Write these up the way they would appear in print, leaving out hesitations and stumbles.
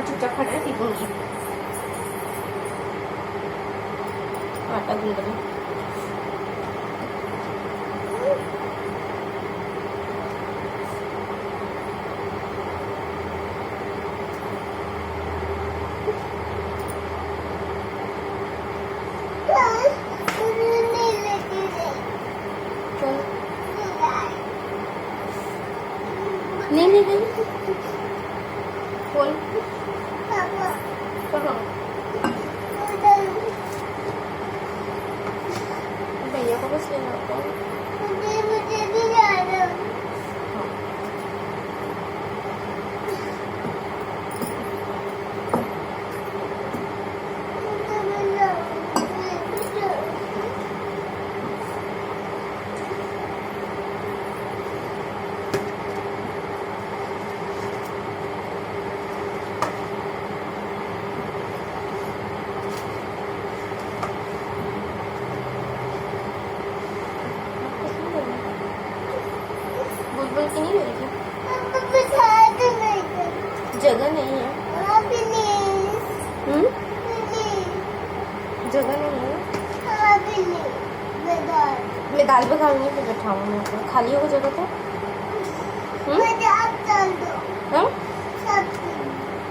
चुपचाप खड़ा है, टिपून की आटा गूंद रही। नहीं नहीं नहीं बोल भैया को बस लेना होता है। मुझे भी जाना। बुलबुल की नहीं मिलेगी, जगह नहीं है। जगह नहीं है। मैं दाल पकाऊंगी फिर बैठाऊंगी। मैं खाली होगा जगह तो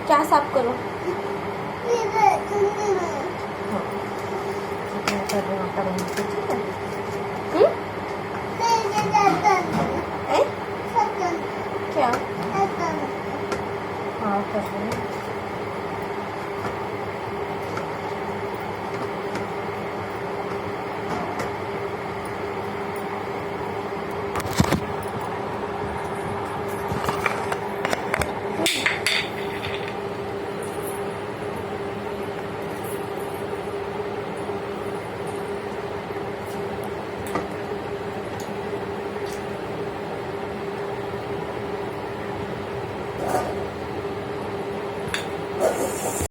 क्या साफ करो। क्या हाँ कर रही हूँ।